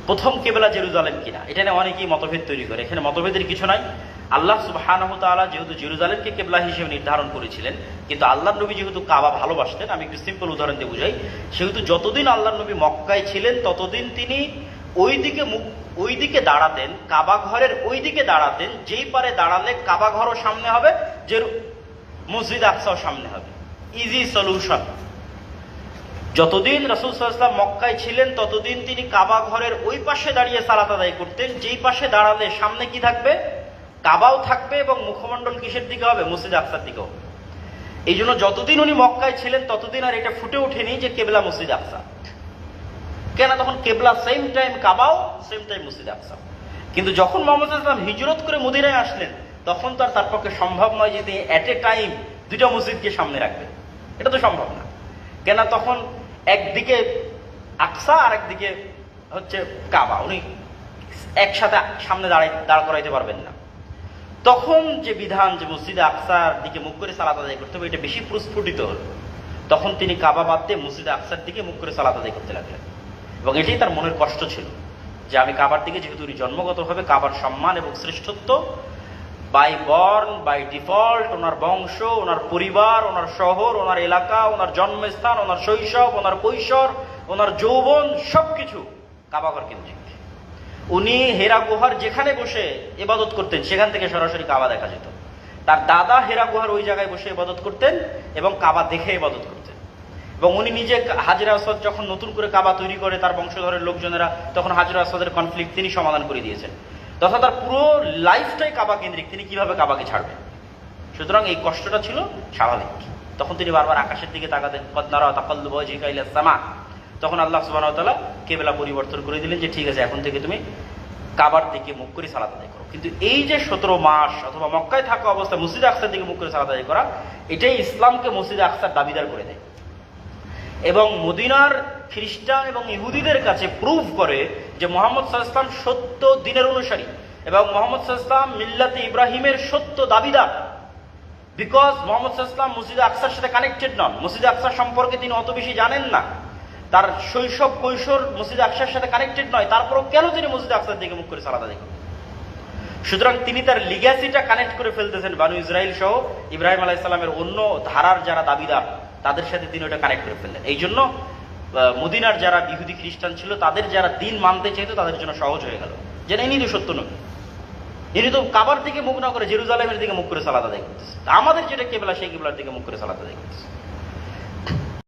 প্রথম কেবলা জেরুজালেম কিনা, এটা নিয়ে অনেকেই মতভেদ তৈরি করে। এখানে মতভেদের কিছু নাই। আল্লাহ সুবহানাহু ওয়া তাআলা যেহেতু জেরুজালেমকে কেবলা হিসেবে নির্ধারণ করেছিলেন, কিন্তু আল্লাহর নবী যেহেতু কাবা ভালোবাসতেন, আমি একটু সিম্পল উদাহরণ দিয়ে বুঝাই, সেহেতু যতদিন আল্লাহর নবী মক্কায় ছিলেন ততদিন তিনি ওইদিকে দাঁড়াতেন, কাবা ঘরের ওই দিকে দাঁড়াতেন, যেই পারে দাঁড়ালে কাবা ঘরও সামনে হবে, যে মসজিদ আকসাও সামনে হবে। Easy solution. যতদিন রাসূল সাল্লাল্লাহু আলাইহি ওয়াসাল্লাম মক্কায় ছিলেন ততদিন তিনি কাবা ঘরের ওই পাশে দাঁড়িয়ে সালাত আদায় করতেন, যেই পাশে দাঁড়ালে সামনে কি থাকবে, কাবাও থাকবে, এবং মুখমণ্ডল কিসের দিকে হবে, মসজিদ আকসার দিকে হবে। এই জন্য যতদিন উনি মক্কায় ছিলেন ততদিন আর এটা ফুটে ওঠেনি যে কেবলা মসজিদ আকসা। কেন? তখন কেবলা সেম টাইম কাবাও, সেম টাইম মসজিদ আকসা। কিন্তু যখন মুহাম্মদ সাল্লাল্লাহু আলাইহি ওয়াসাল্লাম হিজরত করে মদিনায় আসলেন, তখন তো আর তার পক্ষে সম্ভব নয় যে তিনি এট এ টাইম দুইটা মসজিদকে সামনে রাখবেন। এটা তো সম্ভব না। কেন? তখন একদিকে আকসা আর একদিকে হচ্ছে কাবা, উনি একসাথে সামনে দাঁড় করাইতে পারবেন না। তখন যে বিধান যে মসজিদে আকসার দিকে মুখ করে সালাত আদায় করতে হবে, এটা বেশি প্রস্ফুটিত হল। তখন তিনি কাবা বাদ দিয়ে মসজিদে আকসার দিকে মুখ করে সালাত আদায় করতে লাগলেন, এবং এটাই তার মনের কষ্ট ছিল যে আমি কাবার দিকে, যেহেতু উনি জন্মগতভাবে কাবার সম্মান এবং শ্রেষ্ঠত্ব বাই বর্ন বাই ডিফল্ট, ওনার বংশ, ওনার পরিবার, ওনার শহর, ওনার এলাকা, ওনার জন্মস্থান, ওনার শৈশব, ওনার কৈশোর, ওনার যৌবন, সবকিছু কাবাঘর কেন্দ্রিক। উনি হেরা গুহার যেখানে বসে ইবাদত করতেন সেখান থেকে সরাসরি কাবা দেখা যেত। তার দাদা হেরা গুহার ওই জায়গায় বসে ইবাদত করতেন এবং কাবা দেখে ইবাদত করতেন। এবং উনি নিজে হাজরা আসওয়াদ যখন নতুন করে কাবা তৈরি করে তার বংশধরের লোকজনেরা, তখন হাজরা আসওয়াদের কনফ্লিক্ট তিনি সমাধান করে দিয়েছেন। তথা তার পুরো লাইফটাই কাবা কেন্দ্রিক, তিনি কিভাবে কাবাকে ছাড়বেন। সুতরাং এই কষ্টটা ছিল স্বাভাবিক। তখন তিনি বারবার আকাশের দিকে তাকাতেন, কদ নারা তাকাল্লুবা ওয়াজহিকা ইলাস সামা। তখন আল্লাহ সুবহানাহু ওয়া তাআলা কেবলা পরিবর্তন করে দিলেন যে ঠিক আছে, এখন থেকে তুমি কাবার দিকে মুখ করে সালাত আদায় করো। কিন্তু এই যে 17 মাস অথবা মক্কায় থাকা অবস্থায় মসজিদ আকসার দিকে মুখ করে সালাত আদায় করা, এটাই ইসলামকে মসজিদ আকসার দাবিদার করে দেয় এবং মদিনার খ্রিস্টান এবং ইহুদিদের কাছে প্রুভ করে যে মুহাম্মদ সাল্লাল্লাহু আলাইহি ওয়াসাল্লাম সত্য দ্বীনের অনুসারী এবং মুহাম্মদ সাল্লাল্লাহু আলাইহি ওয়াসাল্লাম মিল্লাতে ইব্রাহিমের সত্য দাবিদার। বিকজ মুহাম্মদ সাল্লাল্লাহু আলাইহি ওয়াসাল্লাম মসজিদ আকসার সাথে কানেক্টেড নন, মসজিদ আকসার সম্পর্কে তিনি অত বেশি জানেন না, তার শৈশব কৈশোর মসজিদ আকসার সাথে কানেক্টেড নয়, তারপরও কেন তিনি মসজিদ আকসার দিকে মুখ করে সালাত আদায় করেন? সুতরাং তিনি তার লিগ্যাসিটা কানেক্ট করে ফেলতেছেন বানু ইসরাইল সহ ইব্রাহিম আলাইহিস সালামের অন্য ধারার যারা দাবিদার তাদের সাথে তিনি ওটা কানেক্ট করে ফেললেন। এই জন্য মদিনার যারা ইহুদি খ্রিস্টান ছিল তাদের যারা দিন মানতে চাইতো তাদের জন্য সহজ হয়ে গেল যে ইনি তো সত্য নবী, ইনি তো কাবার দিকে মুখ না করে জেরুজালেমের দিকে মুখ করে সালাত আদায় করতেছে। আমাদের যেটা কেবলা সেই কেবলার দিকে মুখ করে সালাত আদায় করতেছে।